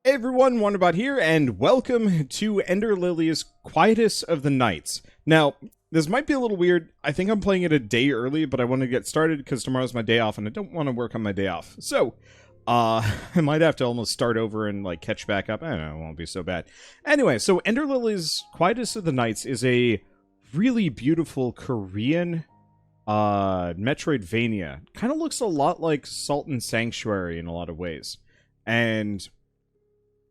Hey everyone, Wanderbot here, and welcome to Ender Lilies Quietus of the Nights. Now, this might be a little weird. I think I'm playing it a day early, but I want to get started because tomorrow's my day off, and I don't want to work on my day off. So, I might have to almost start over and, like, catch back up. I don't know, it won't be so bad. Anyway, so Ender Lilies Quietus of the Nights is a really beautiful Korean Metroidvania. Kind of looks a lot like Salt and Sanctuary in a lot of ways. And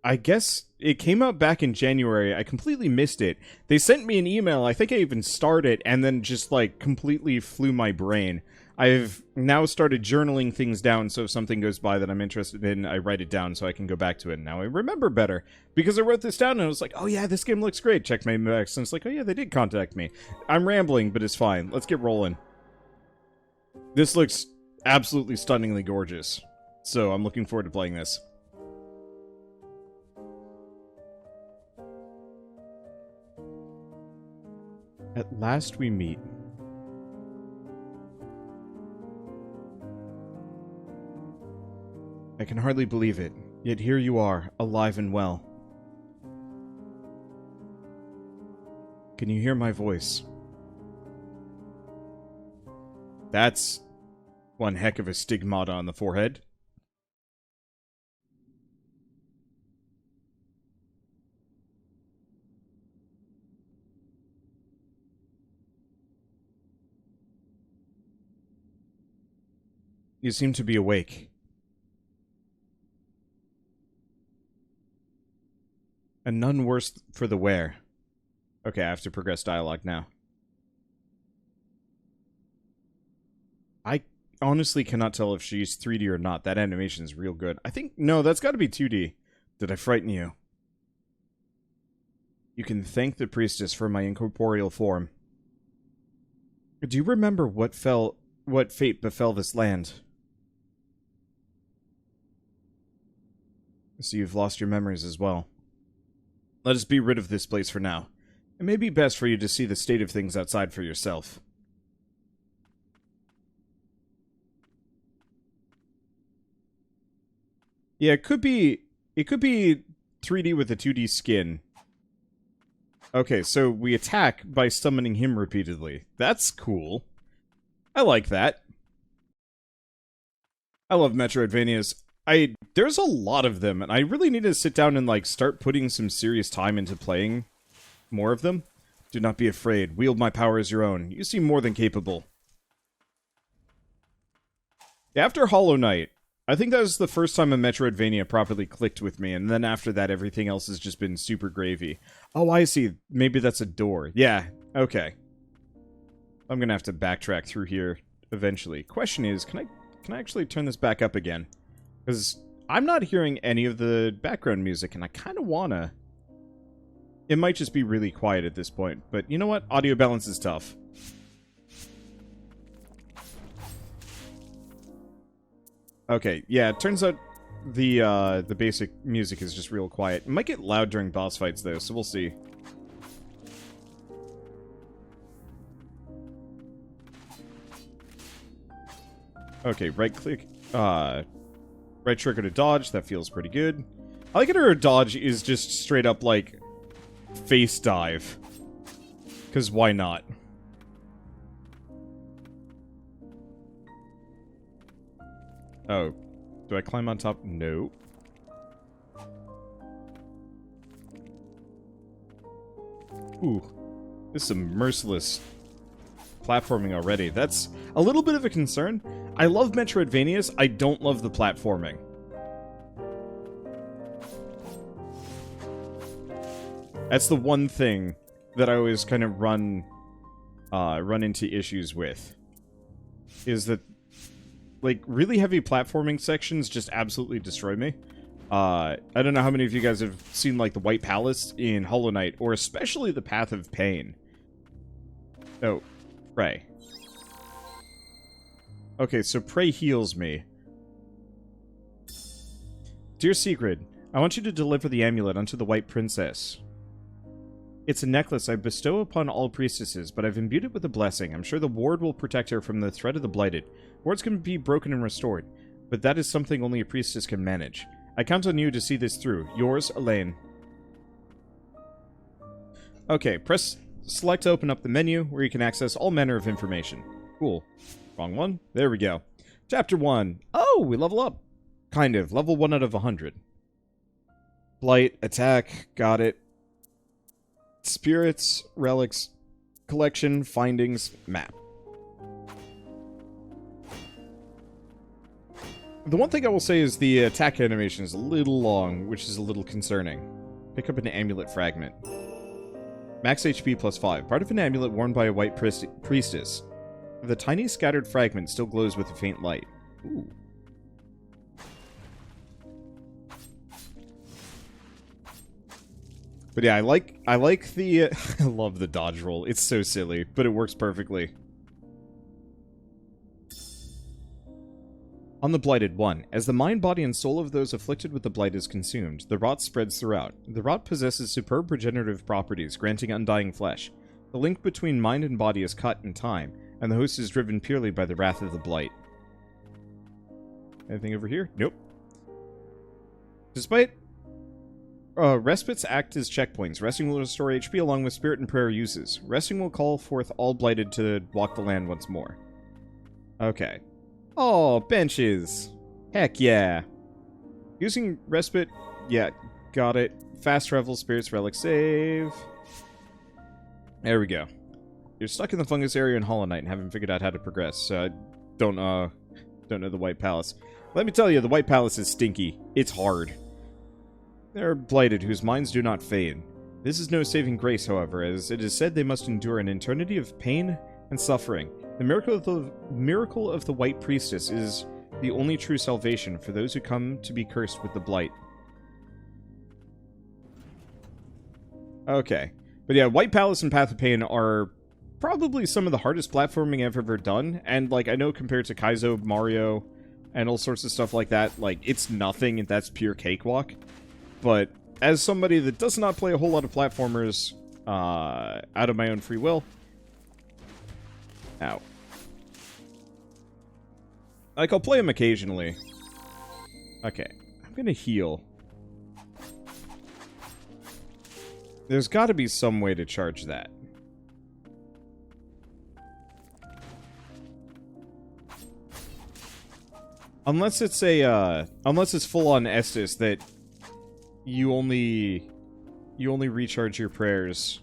I guess it came out back in January. I completely missed it. They sent me an email. I think I even started and then just, like, completely flew my brain. I've now started journaling things down, so if something goes by that I'm interested in, I write it down so I can go back to it. And now I remember better. Because I wrote this down and I was like, oh yeah, this game looks great. Checked my inbox and it's like, oh yeah, they did contact me. I'm rambling, but it's fine. Let's get rolling. This looks absolutely stunningly gorgeous. So I'm looking forward to playing this. At last we meet. I can hardly believe it, yet here you are, alive and well. Can you hear my voice? That's one heck of a stigmata on the forehead. You seem to be awake. And none worse for the wear. Okay, I have to progress dialogue now. I honestly cannot tell if she's 3D or not. That animation is real good. I think, no, that's got to be 2D. Did I frighten you? You can thank the priestess for my incorporeal form. Do you remember what fate befell this land? So you've lost your memories as well. Let us be rid of this place for now. It may be best for you to see the state of things outside for yourself. Yeah, it could be 3D with a 2D skin. Okay, so we attack by summoning him repeatedly. That's cool. I like that. I love Metroidvanias. There's a lot of them, and I really need to sit down and, like, start putting some serious time into playing more of them. Do not be afraid. Wield my power as your own. You seem more than capable. After Hollow Knight, I think that was the first time a Metroidvania properly clicked with me, and then after that, everything else has just been super gravy. Oh, I see. Maybe that's a door. Yeah, okay. I'm gonna have to backtrack through here eventually. Question is, can I actually turn this back up again? Because I'm not hearing any of the background music, and I kind of wanna. It might just be really quiet at this point, but you know what? Audio balance is tough. Okay, yeah, it turns out the basic music is just real quiet. It might get loud during boss fights, though, so we'll see. Okay, right-click, right trigger to dodge, that feels pretty good. I like it her dodge is just straight up, like, face dive. Because why not? Oh. Do I climb on top? No. Ooh. This is some merciless platforming already. That's a little bit of a concern. I love Metroidvanias, I don't love the platforming. That's the one thing that I always kind of run into issues with. Is that, like, really heavy platforming sections just absolutely destroy me. I don't know how many of you guys have seen, like, the White Palace in Hollow Knight, or especially the Path of Pain. Oh, pray. Okay, so pray heals me. Dear Sigrid, I want you to deliver the amulet unto the White Princess. It's a necklace I bestow upon all priestesses, but I've imbued it with a blessing. I'm sure the ward will protect her from the threat of the blighted. Wards can be broken and restored, but that is something only a priestess can manage. I count on you to see this through. Yours, Elaine. Okay, press select to open up the menu, where you can access all manner of information. Cool. Wrong one. There we go. Chapter 1. Oh, we level up. Kind of. Level 1 out of 100. Blight, attack, got it. Spirits, relics, collection, findings, map. The one thing I will say is the attack animation is a little long, which is a little concerning. Pick up an amulet fragment. Max HP plus 5. Part of an amulet worn by a white priestess. The tiny scattered fragment still glows with a faint light. Ooh. But yeah, I like the I love the dodge roll. It's so silly, but it works perfectly. On the Blighted 1. As the mind, body, and soul of those afflicted with the blight is consumed, the rot spreads throughout. The rot possesses superb regenerative properties, granting undying flesh. The link between mind and body is cut in time, and the host is driven purely by the wrath of the blight. Anything over here? Nope. Despite respites act as checkpoints. Resting will restore HP along with spirit and prayer uses. Resting will call forth all blighted to walk the land once more. Okay. Oh, benches. Heck yeah. Using respite. Yeah, got it. Fast travel, spirits, relic, save. There we go. You're stuck in the fungus area in Hollow Knight and haven't figured out how to progress. Don't know the White Palace. Let me tell you, the White Palace is stinky. It's hard. There are blighted whose minds do not fade. This is no saving grace, however, as it is said they must endure an eternity of pain and suffering. The miracle of the White Priestess is the only true salvation for those who come to be cursed with the blight. Okay. But yeah, White Palace and Path of Pain are probably some of the hardest platforming I've ever done, and, like, I know compared to Kaizo, Mario, and all sorts of stuff like that, like, it's nothing, and that's pure cakewalk. But as somebody that does not play a whole lot of platformers out of my own free will... Ow. Like, I'll play them occasionally. Okay. I'm gonna heal. There's gotta be some way to charge that. Unless it's a, unless it's full-on Estus that you only recharge your prayers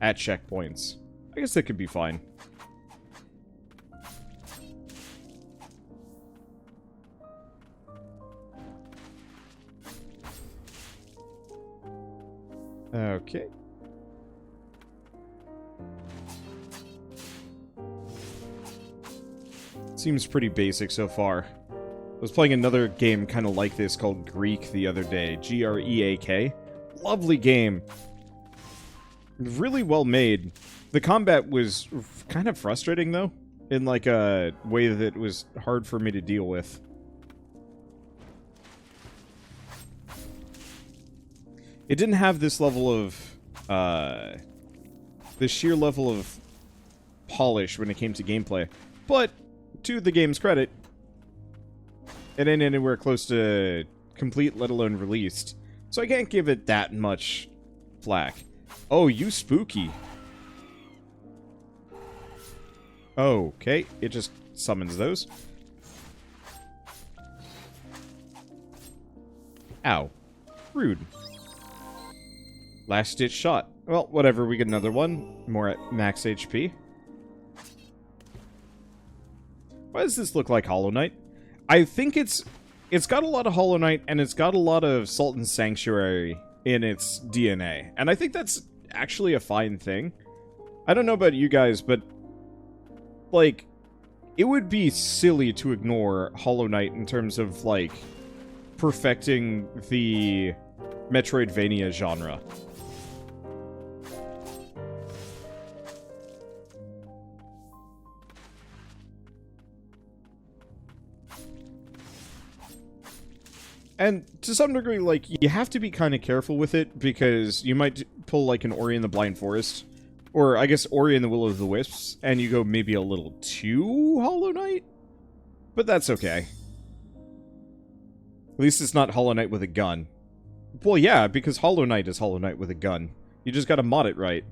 at checkpoints. I guess that could be fine. Okay. Seems pretty basic so far. I was playing another game kind of like this called Greek the other day. Greak. Lovely game. Really well made. The combat was kind of frustrating, though. In, like, a way that was hard for me to deal with. It didn't have this level of, this sheer level of polish when it came to gameplay. But, to the game's credit, it ain't anywhere close to complete, let alone released. So I can't give it that much flack. Oh, you spooky. Okay, it just summons those. Ow. Rude. Last ditch shot. Well, whatever, we get another one. More at max HP. Why does this look like Hollow Knight? I think it's got a lot of Hollow Knight, and it's got a lot of Sultan's Sanctuary in its DNA. And I think that's actually a fine thing. I don't know about you guys, but, like, it would be silly to ignore Hollow Knight in terms of, like, perfecting the Metroidvania genre. And to some degree, like, you have to be kind of careful with it, because you might pull, like, an Ori in the Blind Forest. Or, I guess, Ori in the Will of the Wisps, and you go maybe a little too Hollow Knight? But that's okay. At least it's not Hollow Knight with a gun. Well, yeah, because Hollow Knight is Hollow Knight with a gun. You just gotta mod it right.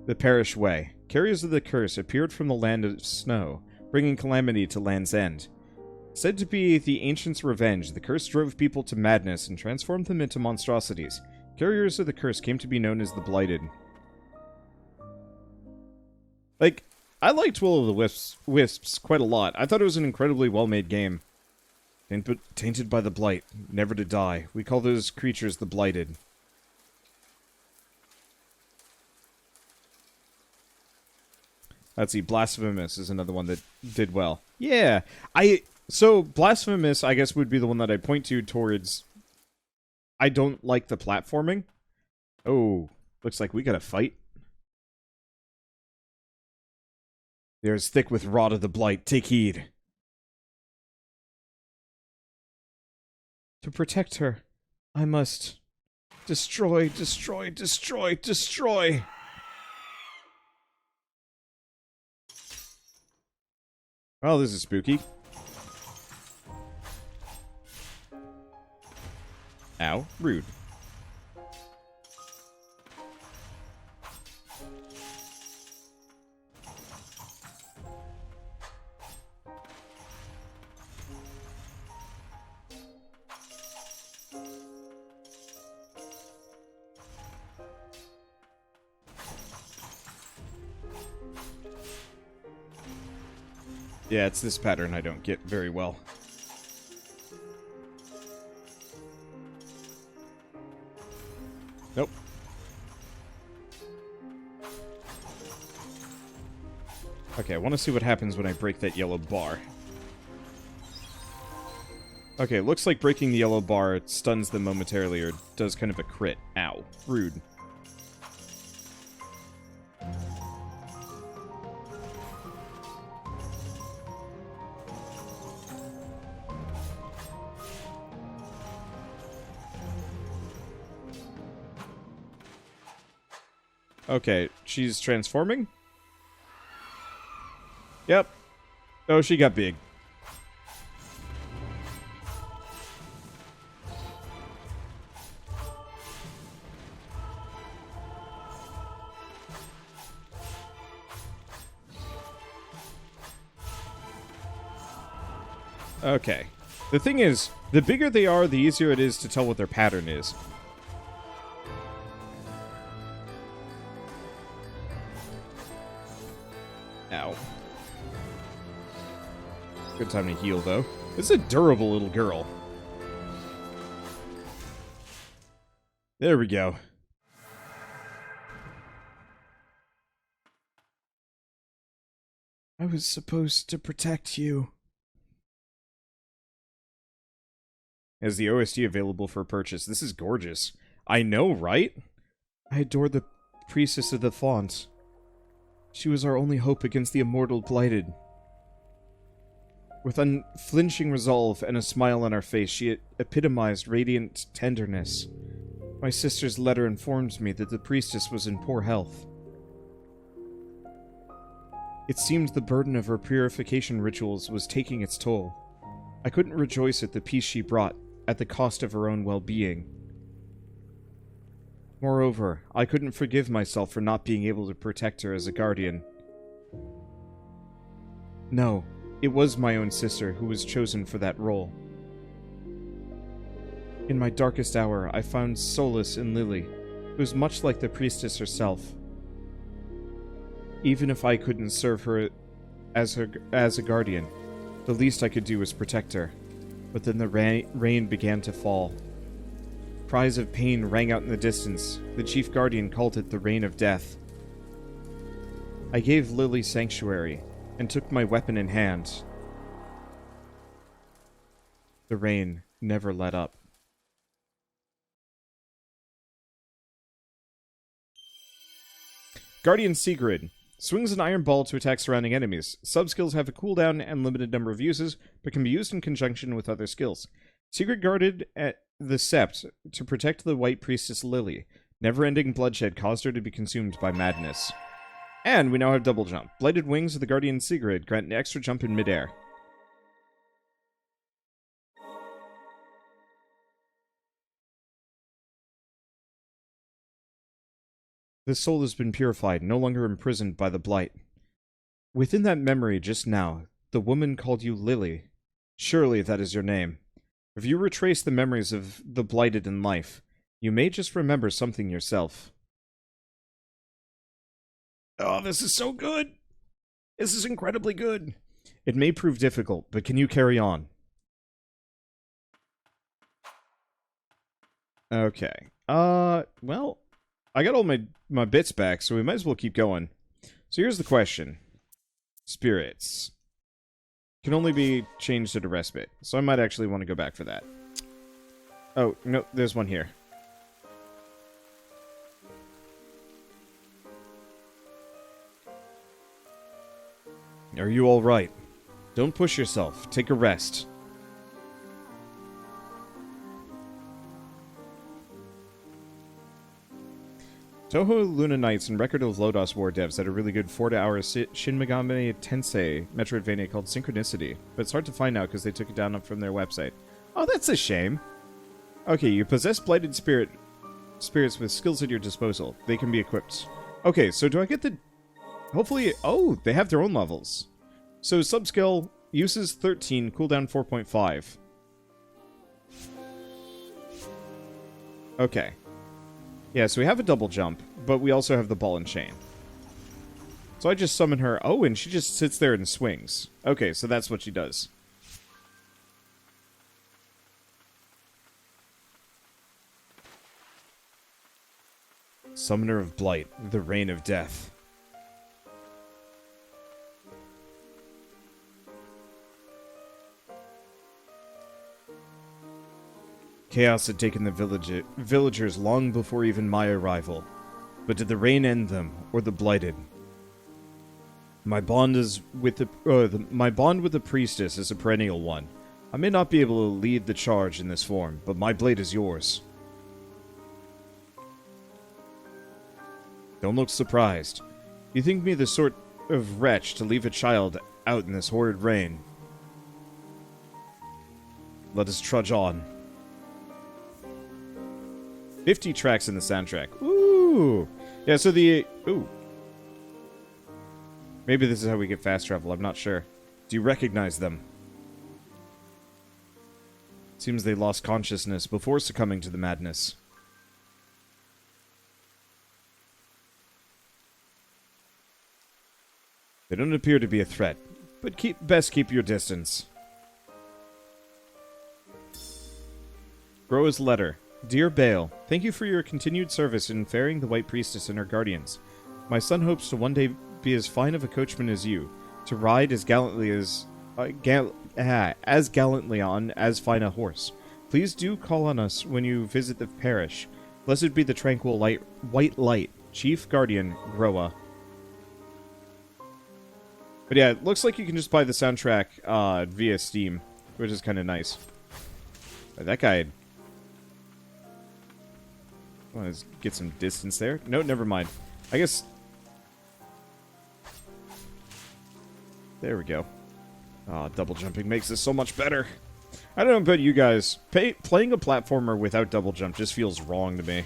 The Parish Way. Carriers of the curse appeared from the land of snow, bringing calamity to land's end. Said to be the ancients' revenge, the curse drove people to madness and transformed them into monstrosities. Carriers of the curse came to be known as the Blighted. Like, I liked Will of the Wisps quite a lot. I thought it was an incredibly well-made game. Tainted by the blight, never to die. We call those creatures the Blighted. Let's see, Blasphemous is another one that did well. Yeah, so Blasphemous, I guess, would be the one that I'd point to towards... I don't like the platforming. Oh, looks like we got a fight. There's thick with rod of the blight, take heed. To protect her, I must destroy, destroy, destroy, destroy. Oh, this is spooky. Ow, rude. Yeah, it's this pattern I don't get very well. Nope. Okay, I want to see what happens when I break that yellow bar. Okay, looks like breaking the yellow bar stuns them momentarily or does kind of a crit. Ow. Rude. Okay, she's transforming? Yep. Oh, she got big. Okay. The thing is, the bigger they are, the easier it is to tell what their pattern is. Ow. Good time to heal, though. This is a durable little girl. There we go. I was supposed to protect you. As the OST available for purchase. This is gorgeous. I know, right? I adored the priestess of the font. She was our only hope against the immortal blighted. With unflinching resolve and a smile on her face, she epitomized radiant tenderness. My sister's letter informs me that the priestess was in poor health. It seemed the burden of her purification rituals was taking its toll. I couldn't rejoice at the peace she brought, at the cost of her own well-being. Moreover, I couldn't forgive myself for not being able to protect her as a guardian. No, it was my own sister who was chosen for that role. In my darkest hour, I found solace in Lily, who is much like the priestess herself. Even if I couldn't serve her as a guardian, the least I could do was protect her. But then the rain began to fall. Cries of pain rang out in the distance. The chief guardian called it the rain of death. I gave Lily sanctuary, and took my weapon in hand. The rain never let up. Guardian Sigrid. Swings an iron ball to attack surrounding enemies. Sub-skills have a cooldown and limited number of uses, but can be used in conjunction with other skills. Sigrid guarded at the Sept to protect the White Priestess Lily. Never-ending bloodshed caused her to be consumed by madness. And we now have double jump. Blighted wings of the Guardian Sigrid grant an extra jump in midair. This soul has been purified, no longer imprisoned by the blight. Within that memory just now, the woman called you Lily. Surely that is your name. If you retrace the memories of the blighted in life, you may just remember something yourself. Oh, this is so good! This is incredibly good! It may prove difficult, but can you carry on? Okay. Well, I got all my bits back, so we might as well keep going. So here's the question. Spirits. Can only be changed at a respite, so I might actually want to go back for that. Oh, no, there's one here. Are you alright? Don't push yourself. Take a rest. Toho Luna Knights and Record of Lodos War devs had a really good 4-hour Shin Megami Tensei Metroidvania called Synchronicity, but it's hard to find now because they took it down from their website. Oh, that's a shame. Okay, you possess blighted spirits with skills at your disposal. They can be equipped. Okay, so do I get the... Hopefully... Oh, they have their own levels. So subskill, uses 13, cooldown 4.5. Okay. Yeah, so we have a double jump, but we also have the ball and chain. So I just summon her. Oh, and she just sits there and swings. Okay, so that's what she does. Summoner of Blight, the Reign of Death. Chaos had taken the villagers long before even my arrival. But did the rain end them, or the blighted? My bond with the priestess is a perennial one. I may not be able to lead the charge in this form, but my blade is yours. Don't look surprised. You think me the sort of wretch to leave a child out in this horrid rain? Let us trudge on. 50 tracks in the soundtrack. Ooh! Yeah, so the... Ooh. Maybe this is how we get fast travel, I'm not sure. Do you recognize them? Seems they lost consciousness before succumbing to the madness. They don't appear to be a threat, but best keep your distance. Groa's letter. Dear Bale, thank you for your continued service in ferrying the White Priestess and her guardians. My son hopes to one day be as fine of a coachman as you, to ride as gallantly on as fine a horse. Please do call on us when you visit the parish. Blessed be the tranquil white light, Chief Guardian Groa. But yeah, it looks like you can just buy the soundtrack via Steam, which is kind of nice. That guy... Let's get some distance there. No, never mind. I guess... There we go. Oh, double jumping makes this so much better. I don't know about you guys. Playing a platformer without double jump just feels wrong to me.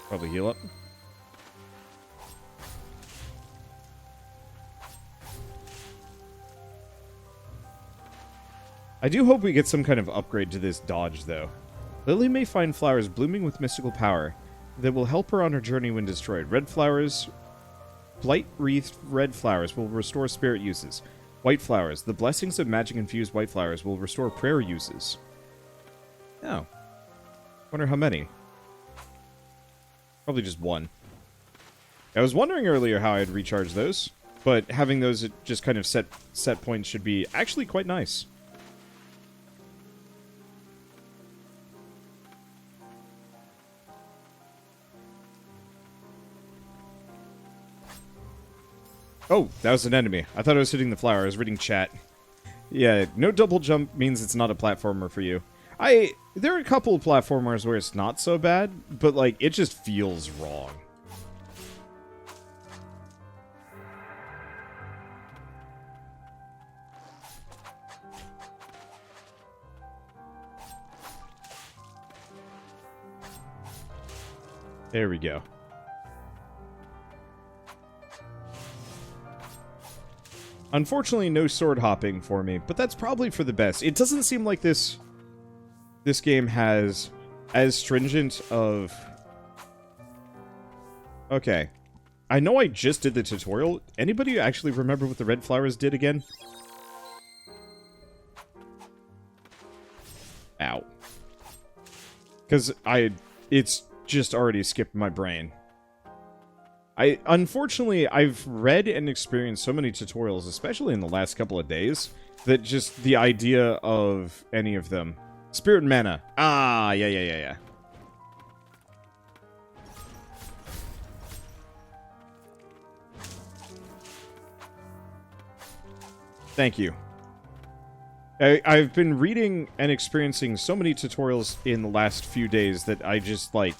Probably heal up. I do hope we get some kind of upgrade to this dodge, though. Lily may find flowers blooming with mystical power that will help her on her journey when destroyed. Red flowers, blight-wreathed red flowers will restore spirit uses. White flowers, the blessings of magic-infused white flowers will restore prayer uses. Oh. Wonder how many. Probably just one. I was wondering earlier how I'd recharge those, but having those at just kind of set points should be actually quite nice. Oh, that was an enemy. I thought I was hitting the flower. I was reading chat. Yeah, no double jump means it's not a platformer for you. There are a couple of platformers where it's not so bad, but, like, it just feels wrong. There we go. Unfortunately, no sword hopping for me, but that's probably for the best. It doesn't seem like this game has as stringent of... Okay. I know I just did the tutorial. Anybody actually remember what the red flowers did again? Ow. Because it's just already skipped my brain. Unfortunately, I've read and experienced so many tutorials, especially in the last couple of days, that just the idea of any of them. Spirit and mana. Ah, yeah. Thank you. I've been reading and experiencing so many tutorials in the last few days that I just, like...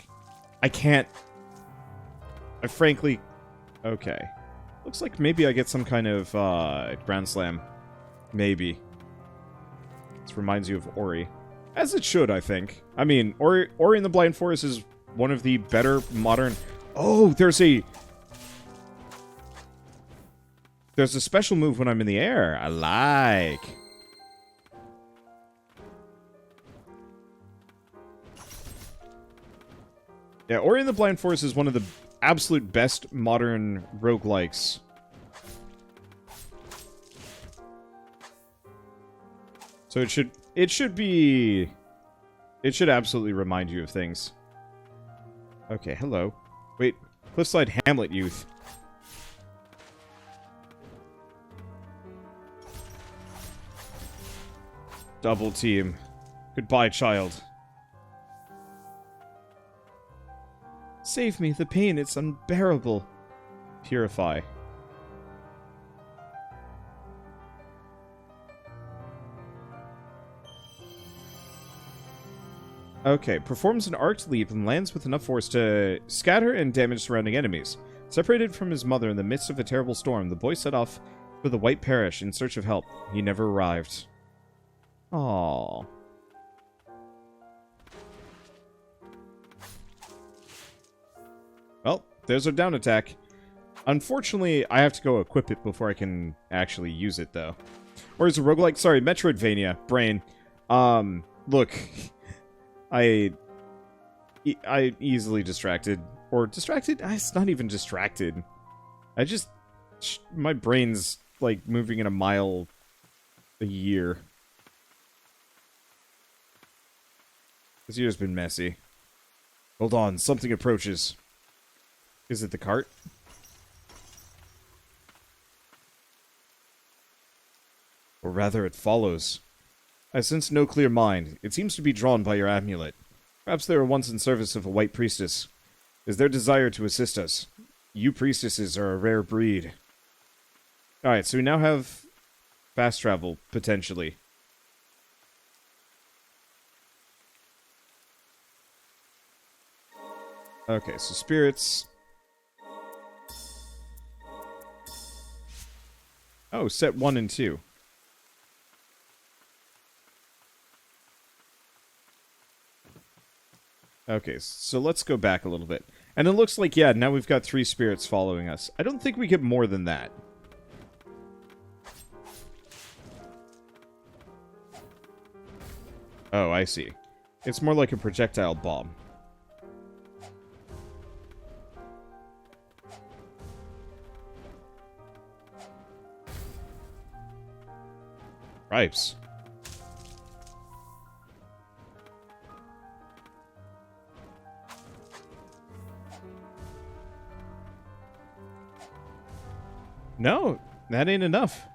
I can't... I frankly... Okay. Looks like maybe I get some kind of, Ground Slam. Maybe. This reminds you of Ori. As it should, I think. I mean, Ori in the Blind Forest is one of the better modern... Oh, there's a special move when I'm in the air. I like. Yeah, Ori in the Blind Forest is one of the absolute best modern roguelikes. So it should absolutely remind you of things. Okay, hello. Wait, Cliffside Hamlet youth. Double team. Goodbye, child. Save me, the pain, it's unbearable. Purify. Okay, performs an arced leap and lands with enough force to scatter and damage surrounding enemies. Separated from his mother in the midst of a terrible storm, the boy set off for the White Parish in search of help. He never arrived. Aww. Well, there's our down attack. Unfortunately, I have to go equip it before I can actually use it, though. Or is it roguelike? Sorry, Metroidvania. Brain. Look. I easily distracted. Or distracted? It's not even distracted. My brain's, like, moving in a mile a year. This year's been messy. Hold on, something approaches. Is it the cart? Or rather, it follows. I sense no clear mind. It seems to be drawn by your amulet. Perhaps they were once in service of a white priestess. It is their desire to assist us. You priestesses are a rare breed. Alright, so we now have fast travel, potentially. Okay, so spirits. Oh, set 1 and 2. Okay, so let's go back a little bit. And it looks like, yeah, now we've got 3 spirits following us. I don't think we get more than that. Oh, I see. It's more like a projectile bomb. Ripes. No, that ain't enough.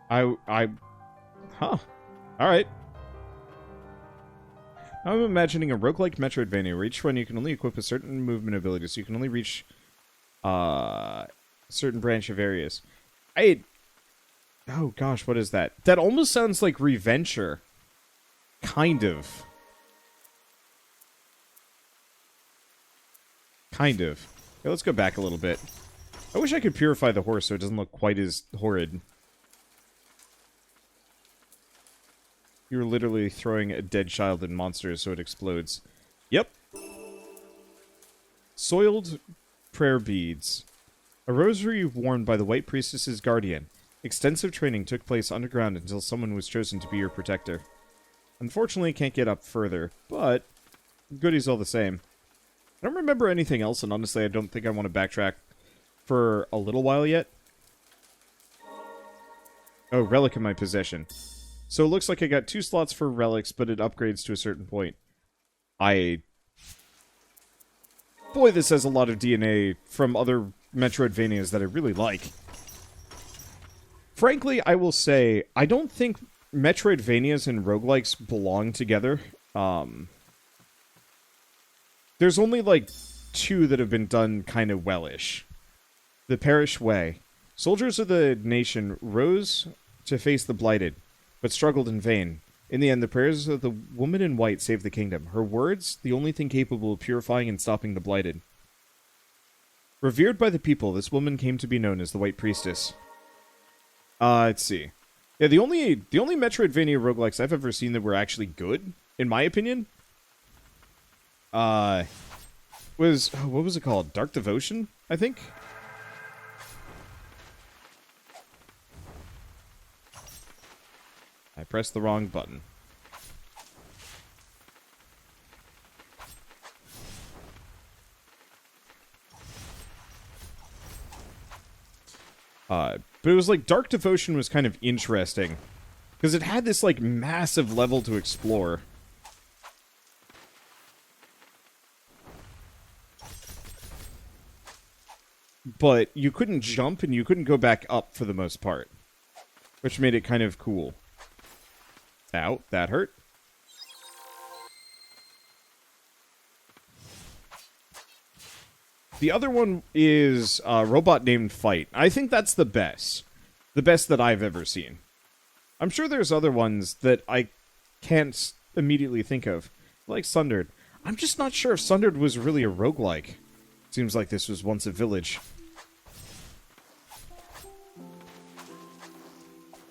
Huh. Alright. Now I'm imagining a roguelike Metroidvania where each one you can only equip a certain movement ability, so you can only reach a certain branch of areas. Oh gosh, what is that? That almost sounds like Reventure. Kind of. Kind of. Okay, let's go back a little bit. I wish I could purify the horse so it doesn't look quite as horrid. You're literally throwing a dead child at monsters so it explodes. Yep. Soiled prayer beads. A rosary worn by the White Priestess's guardian. Extensive training took place underground until someone was chosen to be your protector. Unfortunately, can't get up further, but goodies all the same. I don't remember anything else, and honestly, I don't think I want to backtrack for a little while yet. Oh, relic in my possession. So it looks like I got 2 slots for relics, but it upgrades to a certain point. Boy, this has a lot of DNA from other Metroidvanias that I really like. Frankly, I will say, I don't think Metroidvanias and roguelikes belong together. There's only, like, 2 that have been done kind of wellish. The Parish Way. Soldiers of the nation rose to face the Blighted, but struggled in vain. In the end, the prayers of the woman in white saved the kingdom. Her words, the only thing capable of purifying and stopping the Blighted. Revered by the people, this woman came to be known as the White Priestess. Let's see. Yeah, the only Metroidvania roguelikes I've ever seen that were actually good, in my opinion, was, what was it called? Dark Devotion, I think? I pressed the wrong button. But it was like, Dark Devotion was kind of interesting. Because it had this, like, massive level to explore. But you couldn't jump and you couldn't go back up for the most part. Which made it kind of cool. Ow, that hurt. The other one is a robot named Fight. I think that's the best. The best that I've ever seen. I'm sure there's other ones that I can't immediately think of. Like Sundered. I'm just not sure if Sundered was really a roguelike. Seems like this was once a village.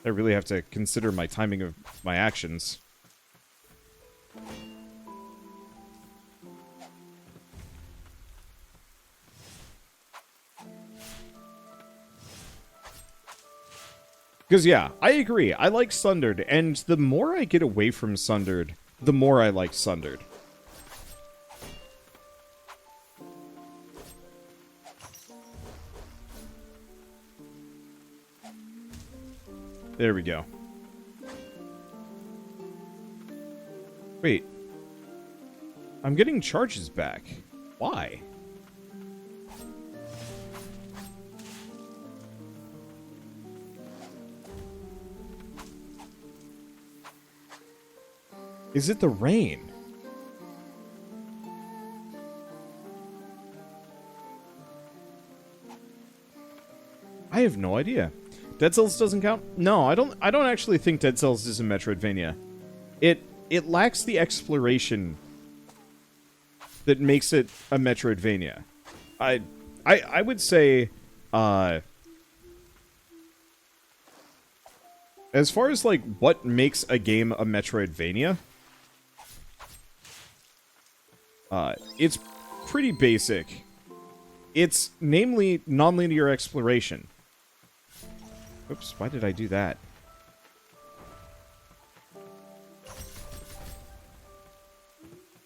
I really have to consider my timing of my actions. Because, yeah, I agree. I like Sundered, and the more I get away from Sundered, the more I like Sundered. There we go. Wait. I'm getting charges back. Why? Is it the rain? I have no idea. Dead Cells doesn't count? No, I don't actually think Dead Cells is a Metroidvania. It lacks the exploration that makes it a Metroidvania. I would say as far as like what makes a game a Metroidvania, it's pretty basic. It's namely nonlinear exploration. Oops, why did I do that?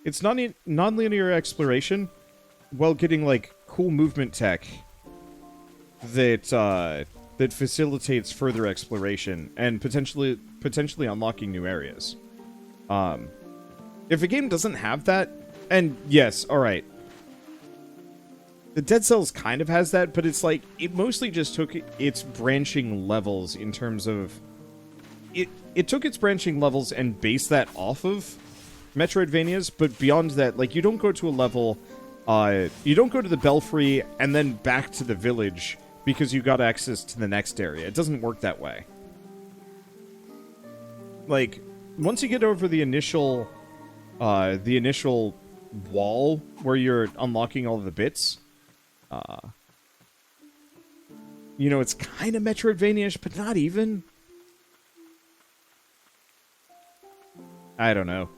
It's non-linear exploration while getting, like, cool movement tech that facilitates further exploration and potentially unlocking new areas. If a game doesn't have that, and yes, alright, the Dead Cells kind of has that, but it's like, it mostly just took its branching levels in terms of... It took its branching levels and based that off of Metroidvanias, but beyond that, like, you don't go to a level... you don't go to the Belfry and then back to the village because you got access to the next area. It doesn't work that way. Like, once you get over the initial wall where you're unlocking all of the bits... you know, it's kind of Metroidvania-ish, but not even. I don't know.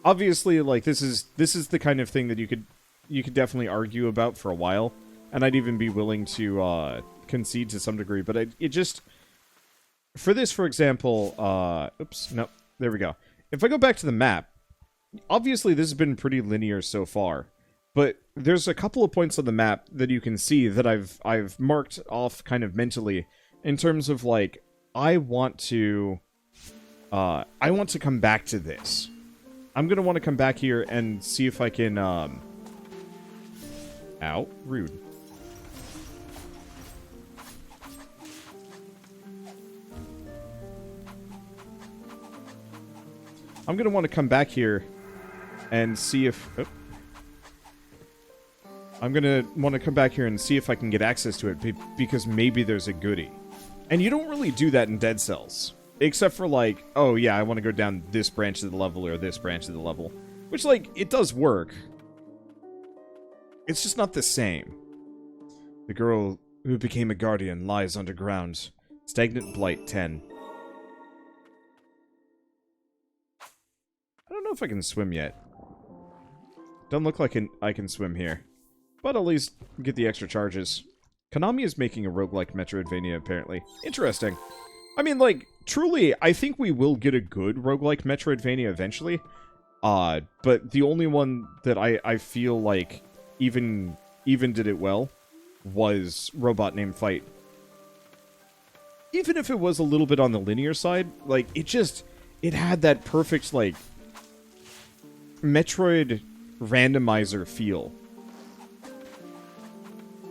Obviously, like, this is the kind of thing that you could definitely argue about for a while, and I'd even be willing to concede to some degree, but it just, for this, for example, oops, no, there we go. If I go back to the map, obviously this has been pretty linear so far, but there's a couple of points on the map that you can see that I've marked off kind of mentally in terms of, like, I want to come back to this. I'm gonna want to come back here and see if I can, ow, rude. I'm gonna want to come back here and see if... Oh. I'm gonna want to come back here and see if I can get access to it, because maybe there's a goodie. And you don't really do that in Dead Cells. Except for, like, oh yeah, I want to go down this branch of the level or this branch of the level. Which, like, it does work. It's just not the same. The girl who became a guardian lies underground. Stagnant Blight 10. I don't know if I can swim yet. Doesn't look like I can swim here. But at least get the extra charges. Konami is making a roguelike Metroidvania, apparently. Interesting. I mean, like, truly, I think we will get a good roguelike Metroidvania eventually. But the only one that I feel like even did it well was Robot Named Fight. Even if it was a little bit on the linear side, like, it had that perfect, like, Metroid randomizer feel.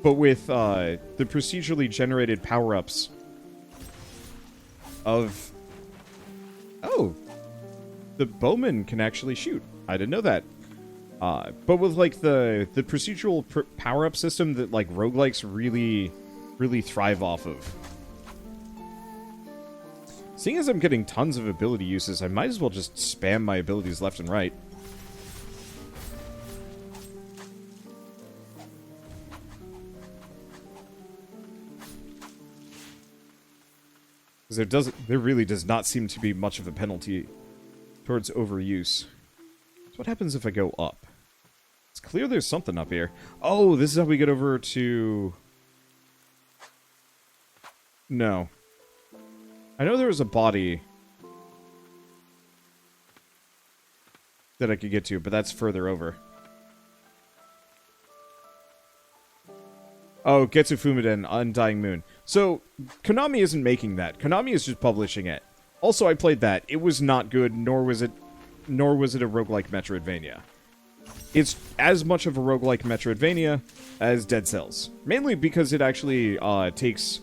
But with, the procedurally generated power-ups of... Oh! The bowman can actually shoot. I didn't know that. But with, like, the procedural power-up system that, like, roguelikes really thrive off of. Seeing as I'm getting tons of ability uses, I might as well just spam my abilities left and right. Because there really does not seem to be much of a penalty towards overuse. So what happens if I go up? It's clear there's something up here. Oh, this is how we get over to... No. I know there was a body that I could get to, but that's further over. Oh, Getsu Fumiden, Undying Moon. So, Konami isn't making that. Konami is just publishing it. Also, I played that. It was not good, nor was it a roguelike Metroidvania. It's as much of a roguelike Metroidvania as Dead Cells. Mainly because it actually takes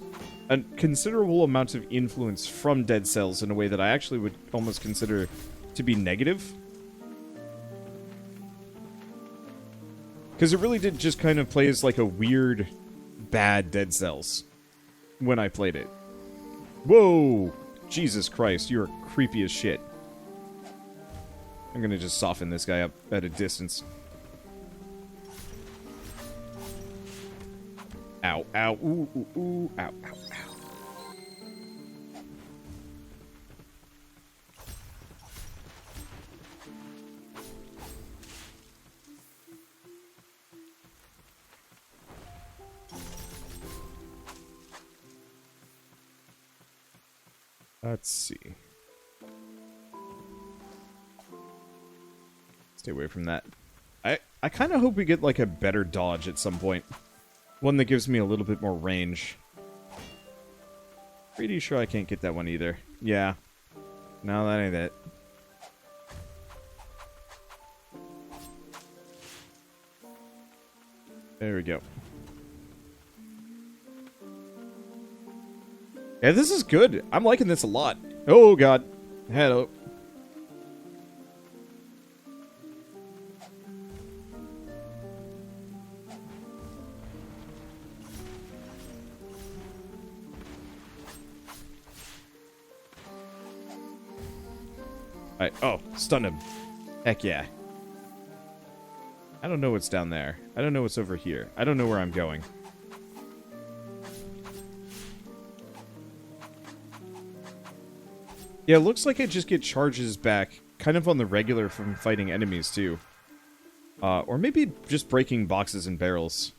a considerable amount of influence from Dead Cells in a way that I actually would almost consider to be negative. Because it really did just kind of play as like a weird, bad Dead Cells when I played it. Whoa! Jesus Christ, you're creepy as shit. I'm gonna just soften this guy up at a distance. Ow, ow, ooh, ooh, ooh, ow, ow, ow. Let's see. Stay away from that. I kind of hope we get, like, a better dodge at some point. One that gives me a little bit more range. Pretty sure I can't get that one either. Yeah. No, that ain't it. There we go. Yeah, this is good. I'm liking this a lot. Oh, God. Hello. Alright. Oh, stun him. Heck yeah. I don't know what's down there. I don't know what's over here. I don't know where I'm going. Yeah, it looks like I just get charges back kind of on the regular from fighting enemies, too. Or maybe just breaking boxes and barrels.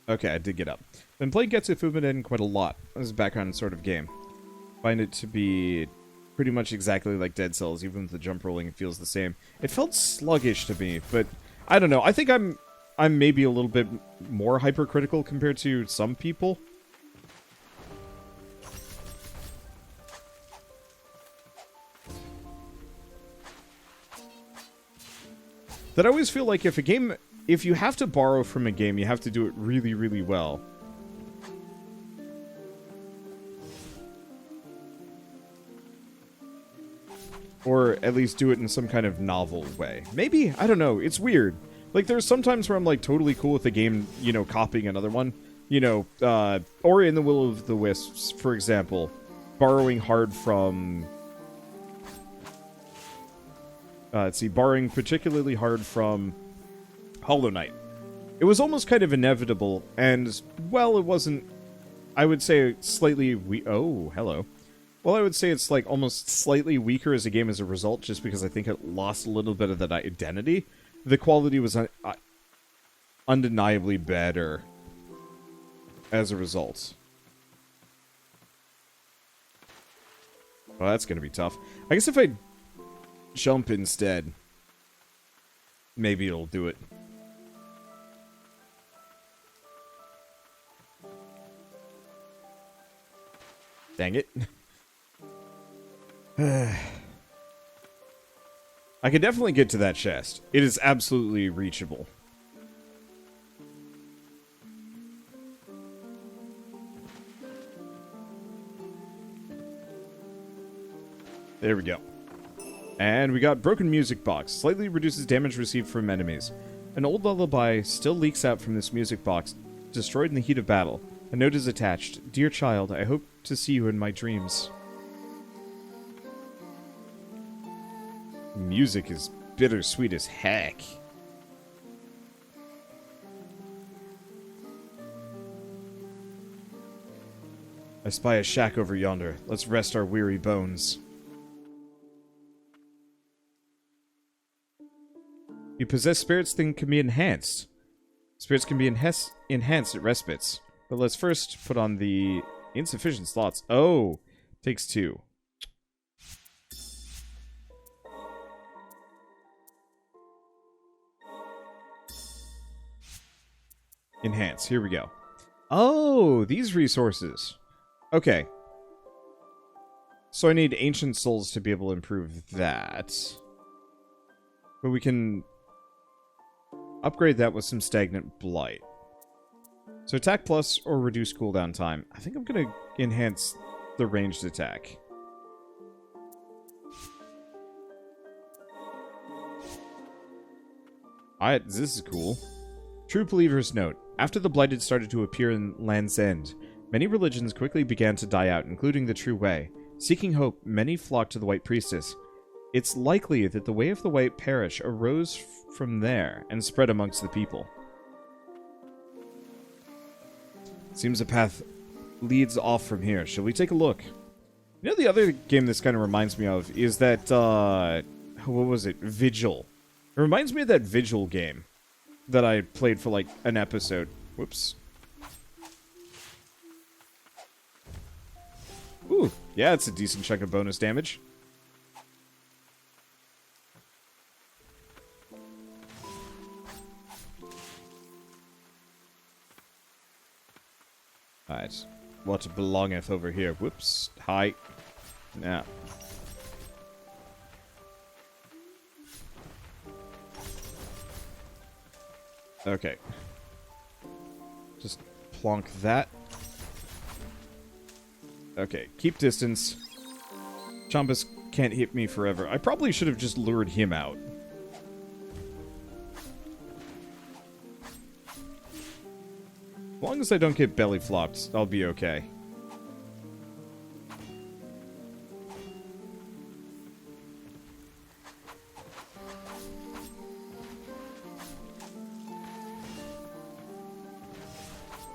Okay, I did get up. Been playing Getsu Fumiden quite a lot as a background sort of game. Find it to be pretty much exactly like Dead Cells, even with the jump rolling feels the same. It felt sluggish to me, but I don't know. I think I'm maybe a little bit more hypercritical compared to some people. That I always feel like if you have to borrow from a game, you have to do it really, really well. Or at least do it in some kind of novel way. Maybe? I don't know. It's weird. Like, there's sometimes where I'm, like, totally cool with a game, you know, copying another one. You know, Ori and the Will of the Wisps, for example. Borrowing hard from... let's see, borrowing particularly hard from Hollow Knight. It was almost kind of inevitable, and, well, it wasn't, I would say, slightly oh, hello. Well, I would say it's, like, almost slightly weaker as a game as a result, just because I think it lost a little bit of that identity. The quality was undeniably better as a result. Well, that's going to be tough. I guess if I jump instead, maybe it'll do it. Dang it. I could definitely get to that chest. It is absolutely reachable. There we go. And we got Broken Music Box. Slightly reduces damage received from enemies. An old lullaby still leaks out from this music box, destroyed in the heat of battle. A note is attached. Dear child, I hope to see you in my dreams. Music is bittersweet as heck. I spy a shack over yonder. Let's rest our weary bones. You possess spirits that can be enhanced. Spirits can be enhanced at respites. But let's first put on the insufficient slots. Oh, takes 2. Enhance. Here we go. Oh, these resources. Okay. So I need Ancient Souls to be able to improve that. But we can upgrade that with some Stagnant Blight. So attack plus or reduce cooldown time. I think I'm going to enhance the ranged attack. Alright, this is cool. True Believer's Note. After the Blighted started to appear in Land's End, many religions quickly began to die out, including the True Way. Seeking hope, many flocked to the White Priestess. It's likely that the Way of the White Parish arose from there and spread amongst the people. Seems a path leads off from here. Shall we take a look? You know, the other game this kind of reminds me of is that, what was it? Vigil. It reminds me of that Vigil game that I played for, like, an episode. Whoops. Ooh, yeah, it's a decent chunk of bonus damage. Alright. What belongeth over here? Whoops. Hi. Now. Okay. Just plonk that. Okay, keep distance. Chompus can't hit me forever. I probably should have just lured him out. As long as I don't get belly flopped, I'll be okay.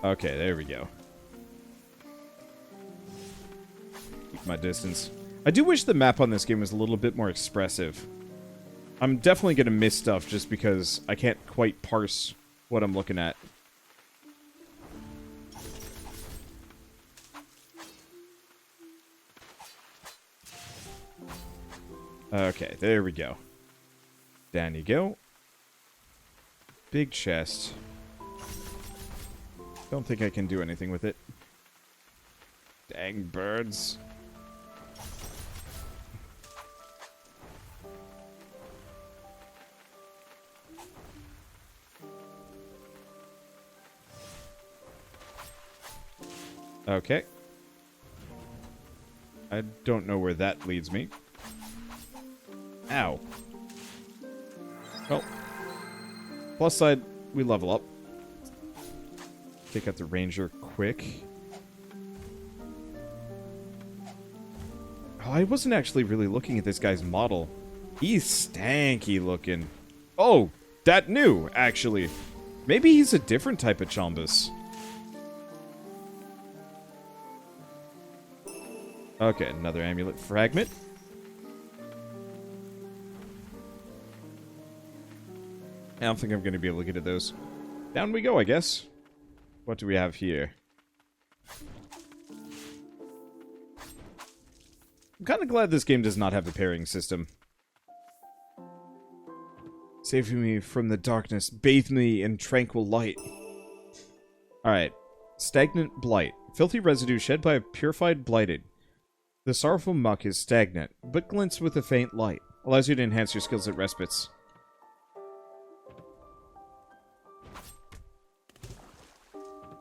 Okay, there we go. keep my distance. I do wish the map on this game was a little bit more expressive. I'm definitely going to miss stuff just because I can't quite parse what I'm looking at. Okay, there we go. Down you go. Big chest. Don't think I can do anything with it. Dang birds. Okay. I don't know where that leads me. Ow. Well. Plus side, we level up. Take out the ranger quick. Oh, I wasn't actually really looking at this guy's model. He's stanky looking. Oh, that new, actually. Maybe he's a different type of Chombus. Okay, another amulet fragment. I don't think I'm going to be able to get at those. Down we go, I guess. What do we have here? I'm kind of glad this game does not have a pairing system. Save me from the darkness. Bathe me in tranquil light. Alright. Stagnant blight. Filthy residue shed by a purified blighted. The sorrowful muck is stagnant, but glints with a faint light. Allows you to enhance your skills at respites.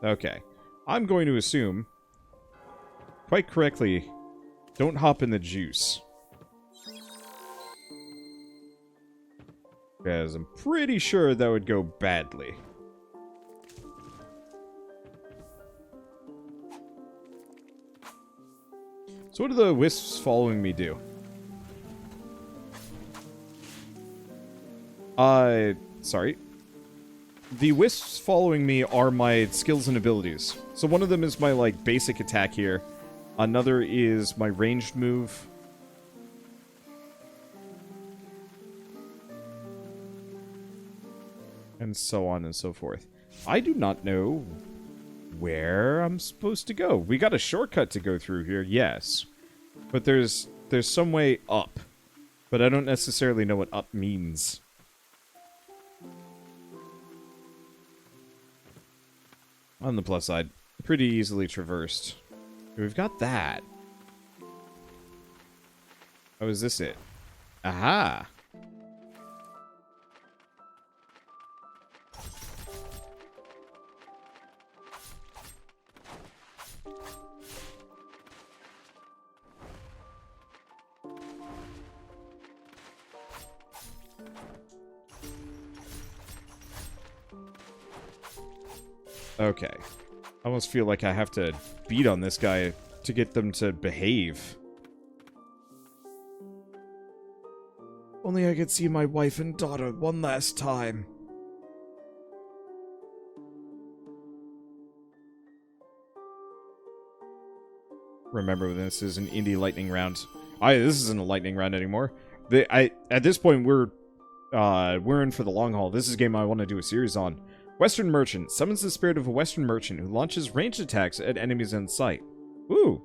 Okay. I'm going to assume, quite correctly, don't hop in the juice. Because I'm pretty sure that would go badly. So what do the wisps following me do? Sorry. The wisps following me are my skills and abilities. So one of them is my, like, basic attack here. Another is my ranged move. And so on and so forth. I do not know where I'm supposed to go. We got a shortcut to go through here, yes. But there's some way up. But I don't necessarily know what up means. On the plus side, pretty easily traversed. We've got that. Oh, is this it? Aha! Okay. I almost feel like I have to beat on this guy to get them to behave. Only I could see my wife and daughter one last time. Remember, this is an indie lightning round. This isn't a lightning round anymore. At this point, we're in for the long haul. This is a game I want to do a series on. Western Merchant summons the spirit of a Western merchant who launches ranged attacks at enemies in sight. Woo!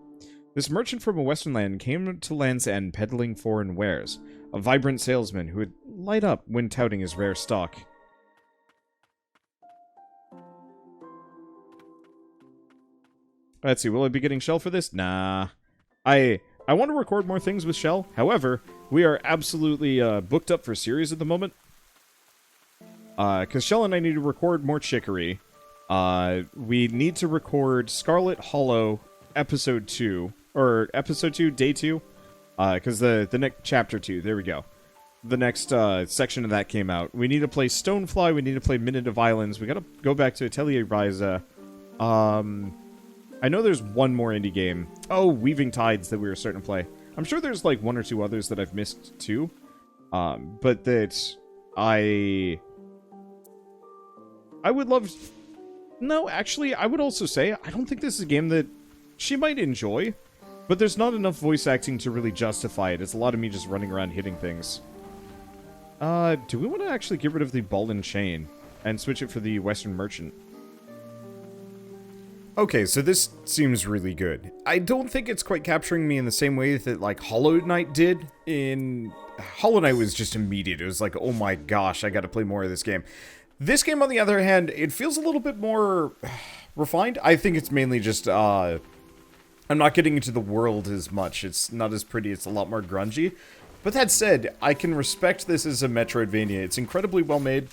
This merchant from a Western land came to Land's End peddling foreign wares. A vibrant salesman who would light up when touting his rare stock. Let's see, will I be getting Shell for this? Nah. I want to record more things with Shell. However, we are absolutely booked up for series at the moment. Because Shell and I need to record more Chicory. We need to record Scarlet Hollow Episode 2. Or Episode 2, Day 2. Because the next Chapter 2, there we go. The next section of that came out. We need to play Stonefly, we need to play Minute of Islands. We gotta go back to Atelier Ryza. I know there's one more indie game. Oh, Weaving Tides that we were starting to play. I'm sure there's like one or two others that I've missed too. But that I would love... No, actually, I would also say, I don't think this is a game that she might enjoy. But there's not enough voice acting to really justify it. It's a lot of me just running around hitting things. Do we want to actually get rid of the ball and chain and switch it for the Western Merchant? Okay, so this seems really good. I don't think it's quite capturing me in the same way that, like, Hollow Knight did. Hollow Knight was just immediate. It was like, oh my gosh, I gotta play more of this game. This game, on the other hand, it feels a little bit more refined. I think it's mainly just, I'm not getting into the world as much. It's not as pretty. It's a lot more grungy. But that said, I can respect this as a Metroidvania. It's incredibly well made.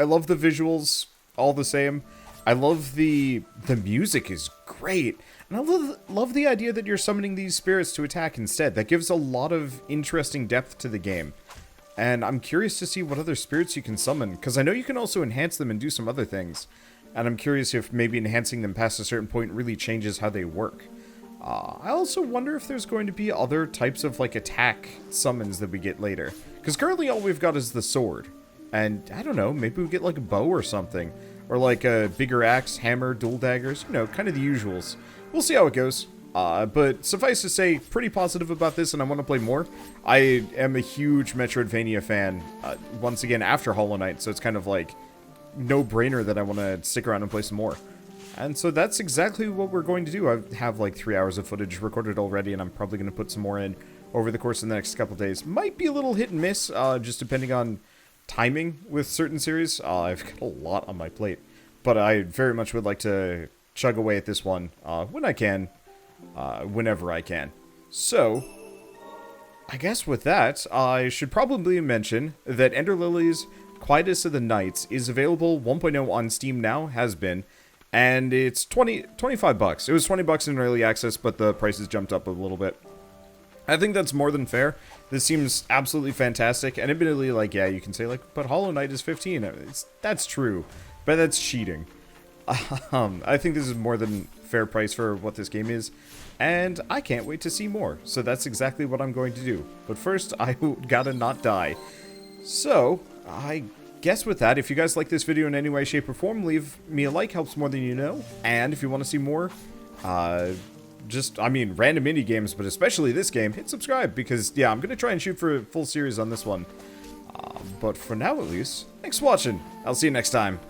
I love the visuals all the same. I love the music is great. And I love the idea that you're summoning these spirits to attack instead. That gives a lot of interesting depth to the game. And I'm curious to see what other spirits you can summon, because I know you can also enhance them and do some other things. And I'm curious if maybe enhancing them past a certain point really changes how they work. I also wonder if there's going to be other types of, like, attack summons that we get later. Because currently all we've got is the sword. And, I don't know, maybe we get, like, a bow or something. Or, like, a bigger axe, hammer, dual daggers. You know, kind of the usuals. We'll see how it goes. But suffice to say, pretty positive about this, and I want to play more. I am a huge Metroidvania fan, once again, after Hollow Knight. So it's kind of, like, no-brainer that I want to stick around and play some more. And so that's exactly what we're going to do. I have like 3 hours of footage recorded already, and I'm probably going to put some more in over the course of the next couple days. Might be a little hit and miss, just depending on timing with certain series. I've got a lot on my plate, but I very much would like to chug away at this one when I can, whenever I can. So, I guess with that, I should probably mention that Ender Lilies Quietus of the Nights is available 1.0 on Steam now, has been. And it's 25 bucks. It was 20 bucks in early access, but the prices jumped up a little bit. I think that's more than fair. This seems absolutely fantastic. And admittedly, like, yeah, you can say, like, but Hollow Knight is 15. That's true, but that's cheating. I think this is more than fair price for what this game is. And I can't wait to see more. So that's exactly what I'm going to do. But first, I gotta not die. So, I guess with that, if you guys like this video in any way, shape, or form, leave me a like, helps more than you know. And if you want to see more, random indie games, but especially this game, hit subscribe, because, yeah, I'm going to try and shoot for a full series on this one. But for now, at least, thanks for watching. I'll see you next time.